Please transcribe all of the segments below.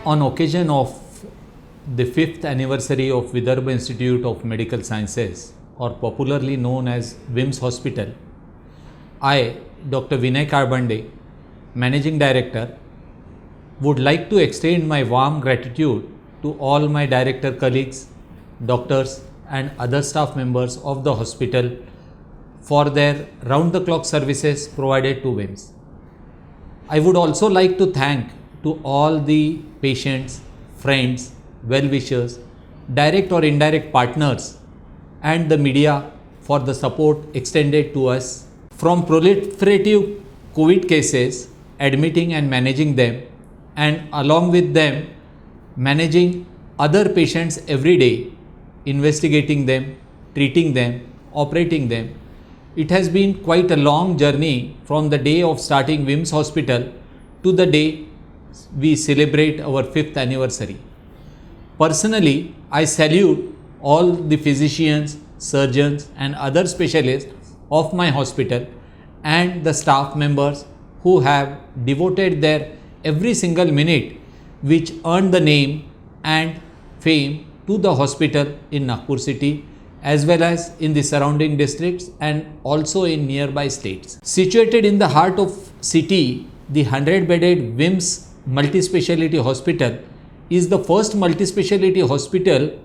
On occasion of the 5th anniversary of Vidarbha Institute of Medical Sciences, or popularly known as WIMS Hospital, I, Dr. Vinay Karbande, Managing Director, would like to extend my warm gratitude to all my director colleagues, doctors and other staff members of the hospital for their round-the-clock services provided to WIMS. I would also like to thank to all the patients, friends, well-wishers, direct or indirect partners and the media for the support extended to us. From proliferative COVID cases, admitting and managing them, and along with them managing other patients every day, investigating them, treating them, operating them. It has been quite a long journey from the day of starting WIMS Hospital to the day we celebrate our 5th anniversary. Personally, I salute all the physicians, surgeons and other specialists of my hospital and the staff members who have devoted their every single minute which earned the name and fame to the hospital in Nagpur city as well as in the surrounding districts and also in nearby states. Situated in the heart of city, the 100-bedded WIMS multi-speciality hospital is the first multi-speciality hospital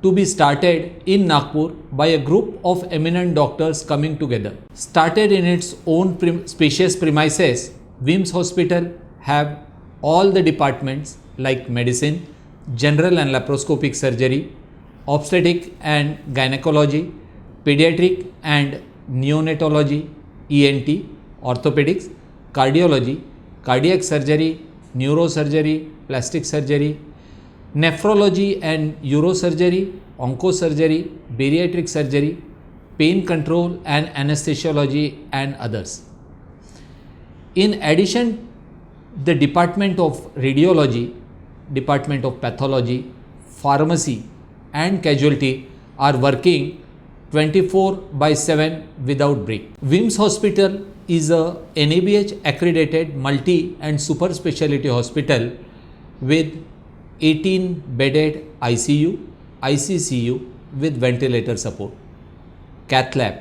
to be started in Nagpur by a group of eminent doctors coming together. Started in its own spacious premises, WIMS Hospital have all the departments like medicine, general and laparoscopic surgery, obstetric and gynecology, pediatric and neonatology, ENT, orthopedics, cardiology, cardiac surgery, neurosurgery, plastic surgery, nephrology and urosurgery, oncosurgery, bariatric surgery, pain control and anesthesiology and others. In addition, the Department of Radiology, Department of Pathology, Pharmacy and Casualty are working 24/7 without break. WIMS Hospital is a NABH accredited multi and super specialty hospital with 18 bedded ICU, ICCU with ventilator support, cath lab,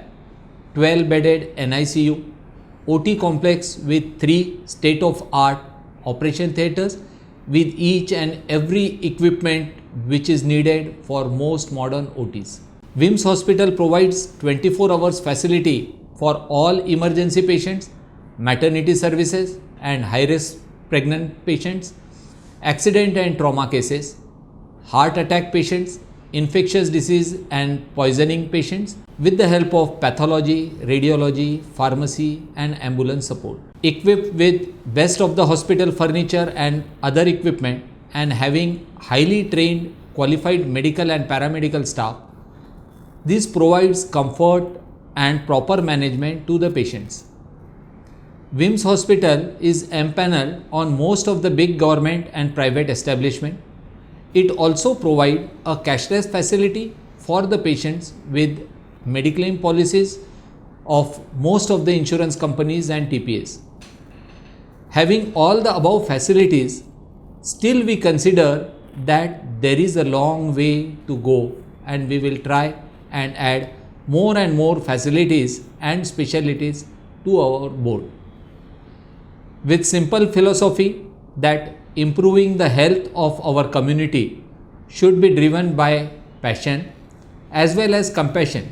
12 bedded NICU, OT complex with 3 state-of-art operation theatres with each and every equipment which is needed for most modern OTs. WIMS Hospital provides 24 hours facility for all emergency patients, maternity services and high-risk pregnant patients, accident and trauma cases, heart attack patients, infectious disease and poisoning patients with the help of pathology, radiology, pharmacy and ambulance support. Equipped with best of the hospital furniture and other equipment and having highly trained qualified medical and paramedical staff, this provides comfort and proper management to the patients. WIMS Hospital is empaneled on most of the big government and private establishment. It also provides a cashless facility for the patients with mediclaim policies of most of the insurance companies and TPAs. Having all the above facilities, still we consider that there is a long way to go and we will try and add more and more facilities and specialties to our board. With simple philosophy that improving the health of our community should be driven by passion as well as compassion,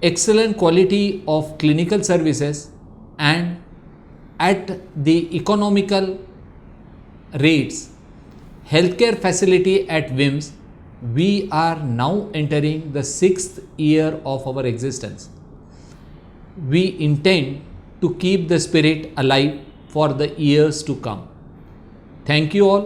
excellent quality of clinical services and at the economical rates, healthcare facility at WIMS, we are now entering the 6th year of our existence. We intend to keep the spirit alive for the years to come. Thank you all.